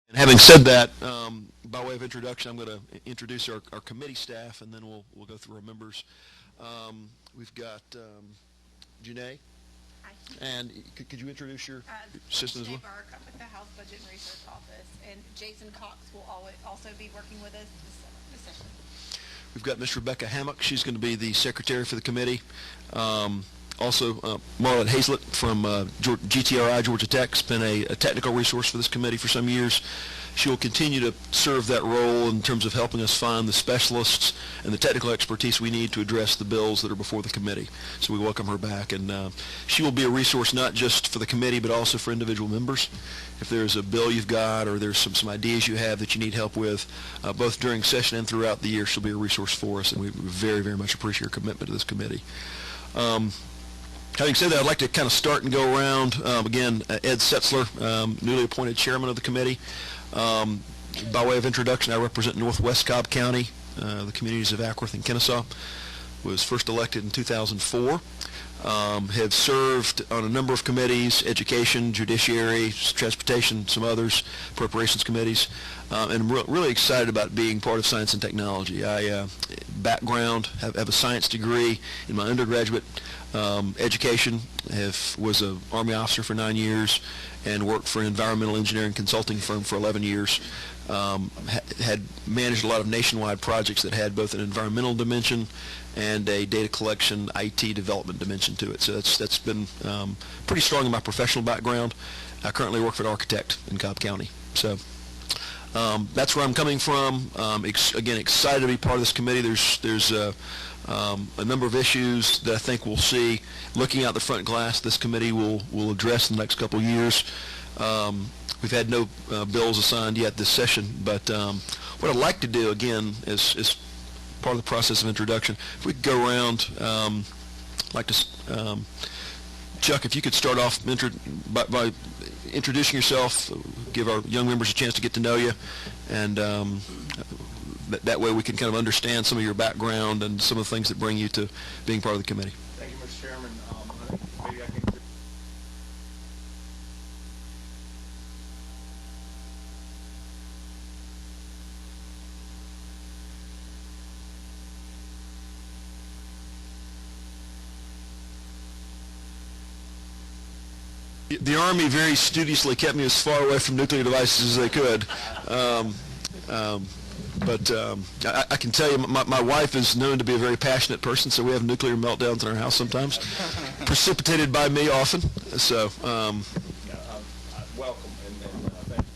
And having said that, by way of introduction, I'm going to introduce our committee staff, and then we'll go through our members. We've got Janae. Hi. And could you introduce your assistant as well? Janae Bark, I'm with the House Budget and Research Office, and Jason Cox will also be working with us this session. We've got Ms. Rebecca Hammock. She's going to be the secretary for the committee. Also, Marlette Hazlett from GTRI, Georgia Tech, has been a technical resource for this committee for some years. She will continue to serve that role in terms of helping us find the specialists and the technical expertise we need to address the bills that are before the committee. So we welcome her back, and she will be a resource not just for the committee but also for individual members. If there's a bill you've got or there's some ideas you have that you need help with, both during session and throughout the year, she'll be a resource for us, and we very, very much appreciate her commitment to this committee. Having said that, I'd like to kind of start and go around. Again, Ed Setzler, newly appointed chairman of the committee. By way of introduction, I represent Northwest Cobb County, the communities of Ackworth and Kennesaw. Was first elected in 2004. Have served on a number of committees: education, judiciary, transportation, some others, appropriations committees, and I'm really excited about being part of science and technology. I background, have a science degree in my undergraduate education, was an Army officer for 9 years, and worked for an environmental engineering consulting firm for 11 years. Had managed a lot of nationwide projects that had both an environmental dimension and a data collection IT development dimension to it. So that's been pretty strong in my professional background. I currently work for an architect in Cobb County. So that's where I'm coming from. Again, excited to be part of this committee. There's a number of issues that I think we'll see looking out the front glass this committee will address in the next couple of years. We've had no bills assigned yet this session, but what I'd like to do, again, is part of the process of introduction. If we could go around, I'd like to, Chuck, if you could start off by introducing yourself, give our young members a chance to get to know you, and that way we can kind of understand some of your background and some of the things that bring you to being part of the committee. Thank you, Mr. Chairman. I think maybe I can... The Army very studiously kept me as far away from nuclear devices as they could. But I can tell you, my wife is known to be a very passionate person, so we have nuclear meltdowns in our house sometimes, precipitated by me often. So, welcome, and thank you.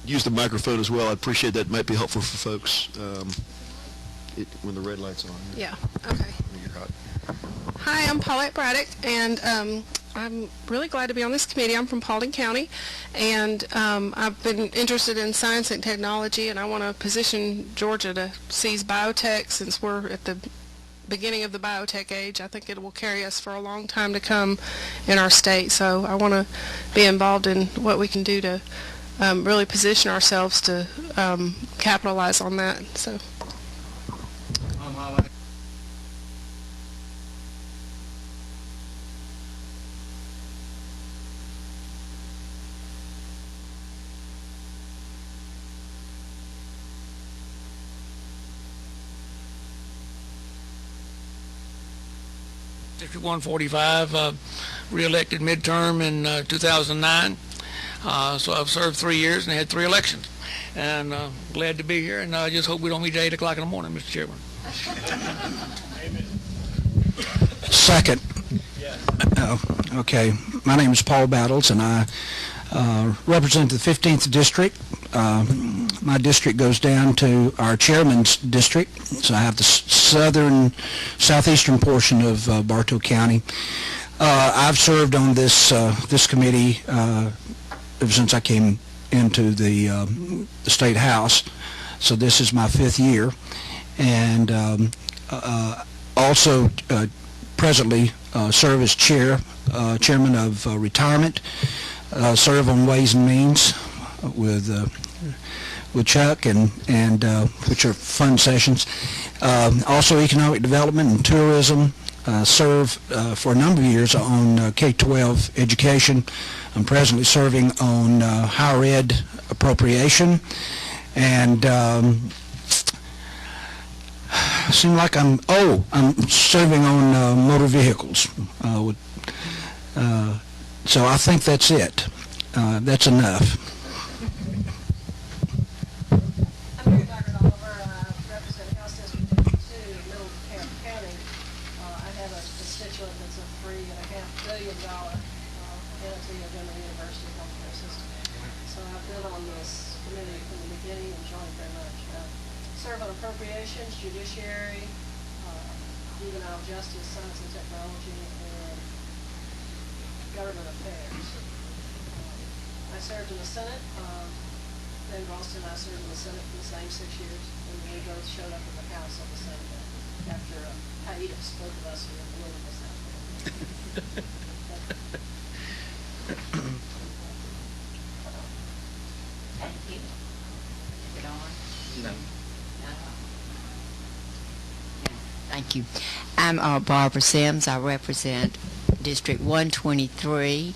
use the microphone as well. I appreciate that. It might be helpful for folks. when the red light's on. Yeah, okay. You're hot. Hi, I'm Paulette Braddock, and I'm really glad to be on this committee. I'm from Paulding County, and I've been interested in science and technology, and I want to position Georgia to seize biotech since we're at the beginning of the biotech age. I think it will carry us for a long time to come in our state, so I want to be involved in what we can do to really position ourselves to capitalize on that. So. District 145, re-elected midterm in 2009. So I've served 3 years and had 3 elections. And glad to be here, and I just hope we don't meet at 8 o'clock in the morning, Mr. Chairman. Second. Okay. My name is Paul Battles, and I represent the 15th District. My district goes down to our chairman's district, so I have the southeastern portion of Bartow County. I've served on this committee ever since I came into the State House, so this is my 5th year, and also presently serve as chairman of retirement, serve on Ways and Means with Chuck, and which are fun sessions. Also economic development and tourism. Serve for a number of years on K-12 education. I'm presently serving on higher ed appropriation, and seem like I'm serving on motor vehicles. So I think that's it. That's enough. Appropriations, judiciary, juvenile justice, science and technology, and government affairs. I served in the Senate. Ben Ralston and I served in the Senate for the same 6 years, and we both showed up in the House on the same day. After hiatus, both of us were in the wilderness out there. Thank you. Get on? No. Thank you. I'm Barbara Sims. I represent District 123.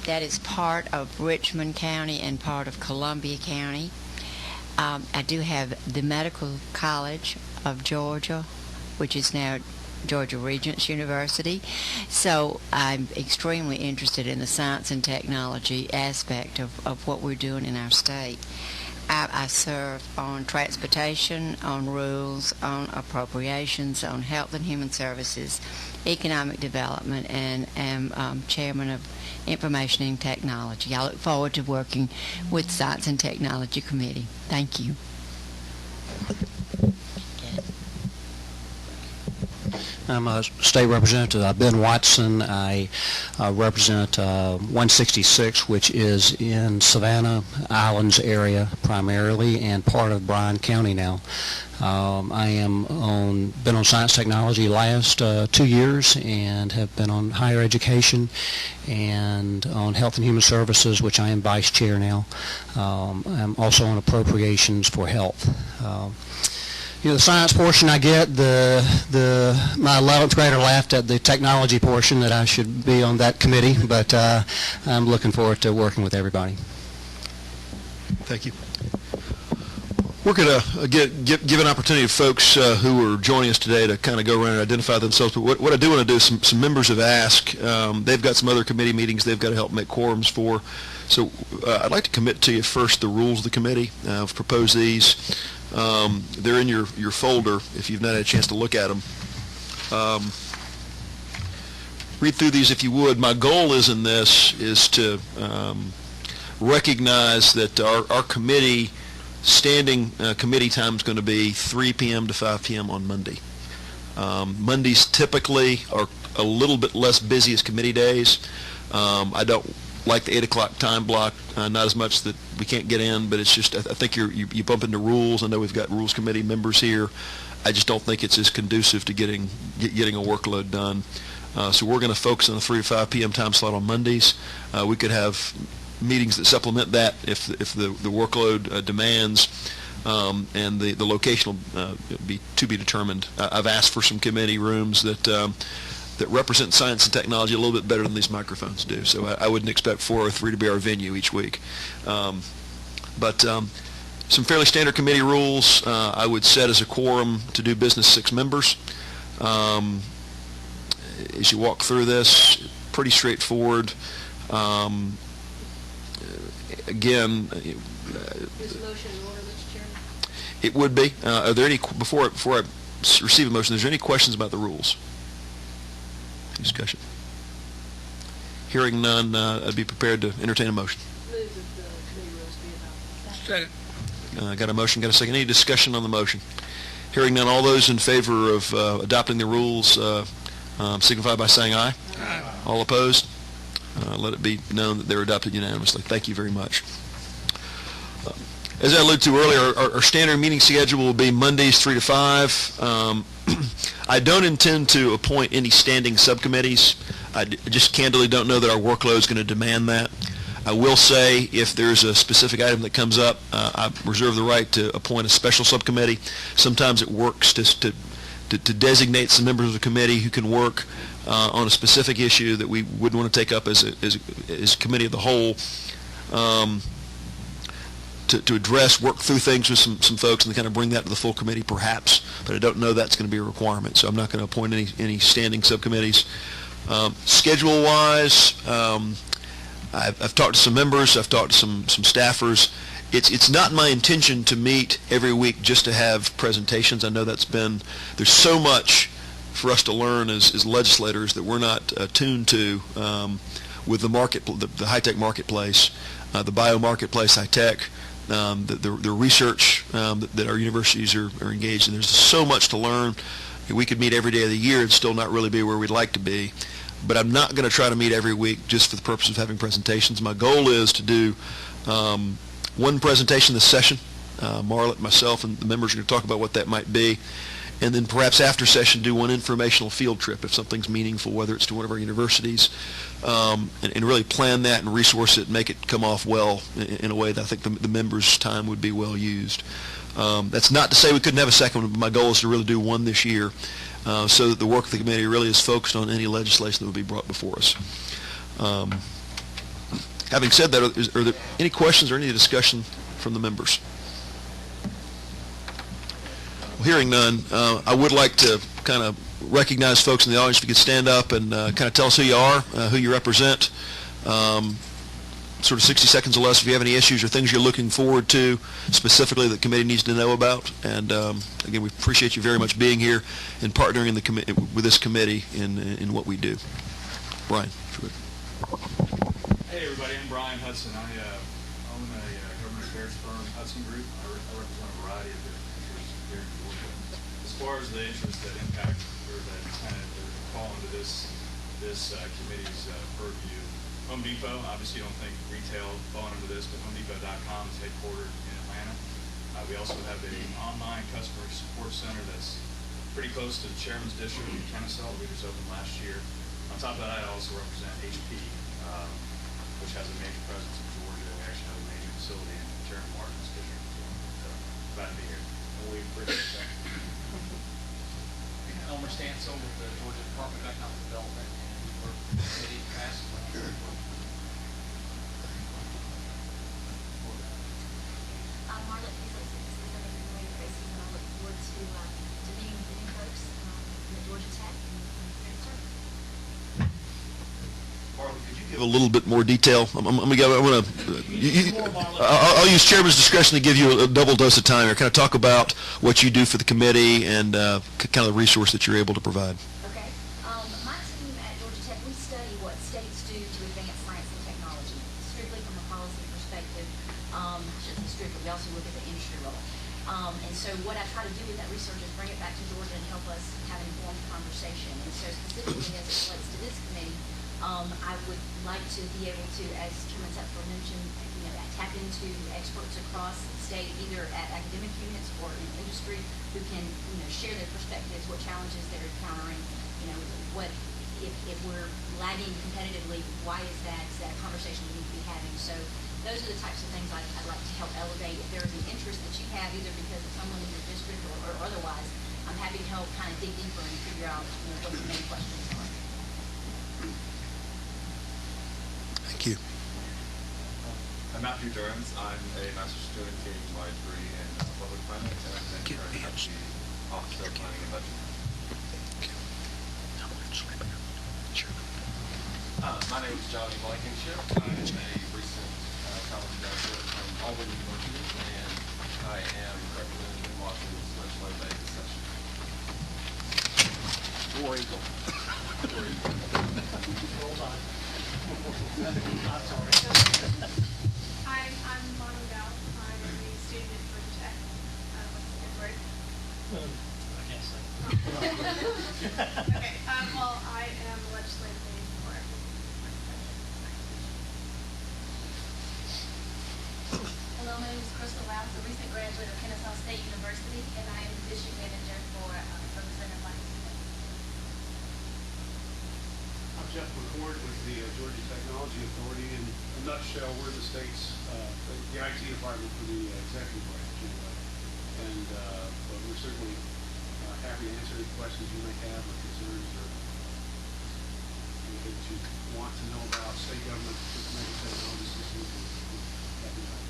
That is part of Richmond County and part of Columbia County. I do have the Medical College of Georgia, which is now Georgia Regents University. So I'm extremely interested in the science and technology aspect of what we're doing in our state. I serve on transportation, on rules, on appropriations, on health and human services, economic development, and am chairman of information and technology. I look forward to working with Science and Technology Committee. Thank you. I'm a state representative. Ben Watson. I represent 166, which is in Savannah Islands area primarily, and part of Bryan County now. I am been on science technology last 2 years, and have been on higher education and on health and human services, which I am vice chair now. I'm also on appropriations for health. The science portion I get, my 11th grader laughed at the technology portion that I should be on that committee, but I'm looking forward to working with everybody. Thank you. We're going to give an opportunity to folks who are joining us today to kind of go around and identify themselves. But what I do want to do is some members have asked. They've got some other committee meetings they've got to help make quorums for. So I'd like to commit to you first the rules of the committee. I've proposed these. They're in your folder if you've not had a chance to look at them. Read through these if you would. My goal is to recognize that our committee standing committee time is going to be 3 p.m. to 5 p.m. on Monday. Mondays typically are a little bit less busy as committee days. I don't like the 8 o'clock time block, not as much that we can't get in, but it's just, I think you bump into rules. I know we've got rules committee members here. I just don't think it's as conducive to getting a workload done. So we're going to focus on a 3 to 5 p.m. time slot on Mondays. We could have meetings that supplement that if the workload demands, and the location will be to be determined. I've asked for some committee rooms that represent science and technology a little bit better than these microphones do. So I wouldn't expect 403 to be our venue each week. But some fairly standard committee rules. I would set as a quorum to do business 6 members. As you walk through this, pretty straightforward. Again, Is motion in order, Mr. Chairman? it would be. Are there any, before I receive a motion, is there any questions about the rules? Discussion. Hearing none, I'd be prepared to entertain a motion. Move that the committee rules be adopted. Second. Got a motion, got a second. Any discussion on the motion? Hearing none, all those in favor of adopting the rules signify by saying aye. Aye. All opposed? Let it be known that they're adopted unanimously. Thank you very much. As I alluded to earlier, our standard meeting schedule will be Mondays 3 to 5. I don't intend to appoint any standing subcommittees. I just candidly don't know that our workload is going to demand that. I will say if there's a specific item that comes up, I reserve the right to appoint a special subcommittee. Sometimes it works to designate some members of the committee who can work on a specific issue that we wouldn't want to take up as a committee of the whole. To address, work through things with some folks and kind of bring that to the full committee perhaps, but I don't know that's going to be a requirement, so I'm not going to appoint any standing subcommittees. Schedule-wise, I've talked to some members, I've talked to some staffers. It's not my intention to meet every week just to have presentations. I know there's so much for us to learn as legislators that we're not attuned to with the high-tech marketplace, the bio marketplace, high-tech, the research that our universities are engaged in. There's so much to learn. We could meet every day of the year and still not really be where we'd like to be. But I'm not going to try to meet every week just for the purpose of having presentations. My goal is to do one presentation this session. Marlette, myself, and the members are going to talk about what that might be. And then perhaps after session do one informational field trip if something's meaningful, whether it's to one of our universities, and really plan that and resource it and make it come off well in a way that I think the members' time would be well used. That's not to say we couldn't have a second one, but my goal is to really do one this year so that the work of the committee really is focused on any legislation that would be brought before us. Having said that, are there any questions or any discussion from the members? Hearing none, I would like to kind of recognize folks in the audience. If you could stand up and kind of tell us who you are, who you represent, sort of 60 seconds or less if you have any issues or things you're looking forward to specifically that the committee needs to know about. And again, we appreciate you very much being here and partnering with this committee in what we do. Brian. Hey everybody, I'm Brian Hudson. I own a government affairs firm, Hudson Group. I represent a variety of different interests here in Georgia. As far as the interests that impact or that kind of fall into this committee's purview, Home Depot, obviously you don't think retail fall under this, but HomeDepot.com is headquartered in Atlanta. We also have an online customer support center that's pretty close to the chairman's district in Kennesaw. We just opened last year. On top of that, I also represent HP, which has a major presence in Georgia. We actually have a major facility in Chairman Martin's district as well. So glad to be here. And we appreciate that. Elmer Stansel with the Georgia Department of Economic Development, and we're committee past. Marlette, please let's see familiar faces, and I look forward to meeting with the new folks in the Georgia Tech and service. Give a little bit more detail. I'll use chairman's discretion to give you a double dose of time here. Kind of talk about what you do for the committee and kind of the resource that you're able to provide. Okay. My team at Georgia Tech, we study what states do to advance science and technology, strictly from a policy perspective. district, but we also look at the industry role. And so what I try to do with that research is bring it back to Georgia and help us have an informed conversation. And so specifically as it relates to this committee, I would like to be able to, as Chairman Setzler mentioned, tap into experts across the state, either at academic units or in industry, who can, share their perspectives, what challenges they're encountering, what, if we're lagging competitively, why is that? Is that a conversation we need to be having? So those are the types of things I'd like to help elevate. If there is an interest that you have, either because of someone in your district or otherwise, I'm happy to help kind of dig deeper and figure out what the main questions are. Thank you. I'm Matthew Durrance. I'm a master's student getting my degree in public finance, and I'm then currently at the Office of Planning and Budget. My name is Johnny Blankenship. I am a recent college graduate from Auburn University, and I am representing in Washington's legislative aid session. War Eagle. Hold on. I'm sorry. Hi, I'm Manu Dow. I'm a student at Georgia Tech. What's the good word? I can't say. Okay, well, I am a legislative aide for Hello, my name is Crystal Rouse, a recent graduate of Kennesaw State University, and I am the district manager for Representative Blackson. I'm Jeff McCord with the Georgia Technology Authority. In a nutshell, we're the state's, the IT department for the executive branch anyway. And but we're certainly happy to answer any questions you may have or concerns or anything that you want to know about state government information technology systems. Happy to help.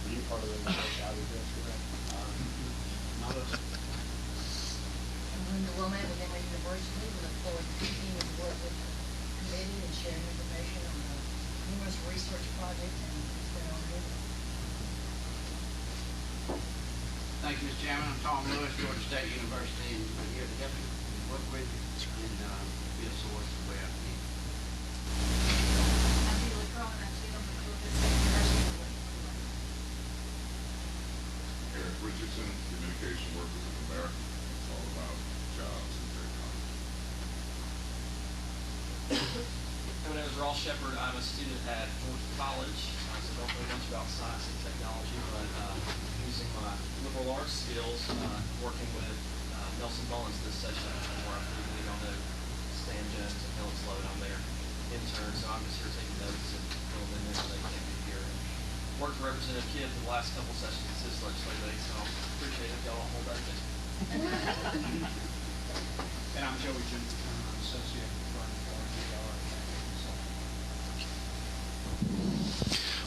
Are you part of the Valley District? Not us. I'm Linda Womack with Emory University. We look forward to continuing to work with the committee and sharing information on the numerous research projects and what's going on here. Thank you, Mr. Chairman. I'm Tom Lewis, Georgia State University, and we're here to help you work with you and be a source of where I need. I'm Julie Cronin. I'm student from Georgia State University. Eric Richardson, Communication Workers of America. It's all about jobs and technology. My name is Ross Shepard. I'm a student at Georgia College. So don't know much about science and technology, but using my liberal arts skills, working with Nelson Mullins this session, where I'm leading on the Stan Jones and Helen Sloan. I'm their intern, so I'm just here taking notes and filling them in so they can't be here. And worked for Representative Kidd for the last couple sessions at his legislative aid, so I appreciate it. Y'all hold that thing. And I'm Joey Jensen. I'm associate for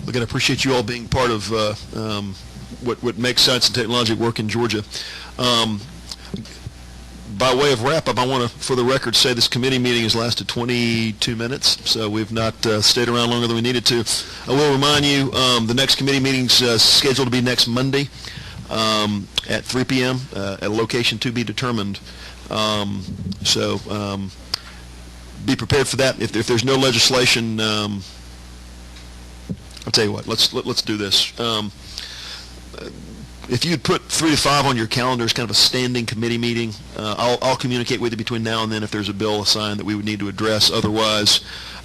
Look, I appreciate you all being part of what makes science and technology work in Georgia. By way of wrap-up, I want to, for the record, say this committee meeting has lasted 22 minutes, so we've not stayed around longer than we needed to. I will remind you, the next committee meeting's scheduled to be next Monday at 3 p.m. At a location to be determined. So be prepared for that. If there's no legislation, I'll tell you what. Let's do this. If you'd put 3 to 5 on your calendar as kind of a standing committee meeting, I'll communicate with you between now and then if there's a bill assigned that we would need to address. Otherwise,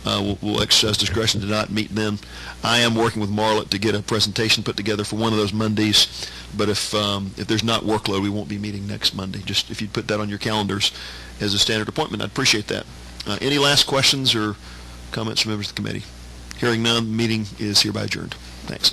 we'll exercise discretion to not meet then. I am working with Marlett to get a presentation put together for one of those Mondays. But if there's not workload, we won't be meeting next Monday. Just if you'd put that on your calendars as a standard appointment, I'd appreciate that. Any last questions or comments from members of the committee? Hearing none, the meeting is hereby adjourned. Thanks.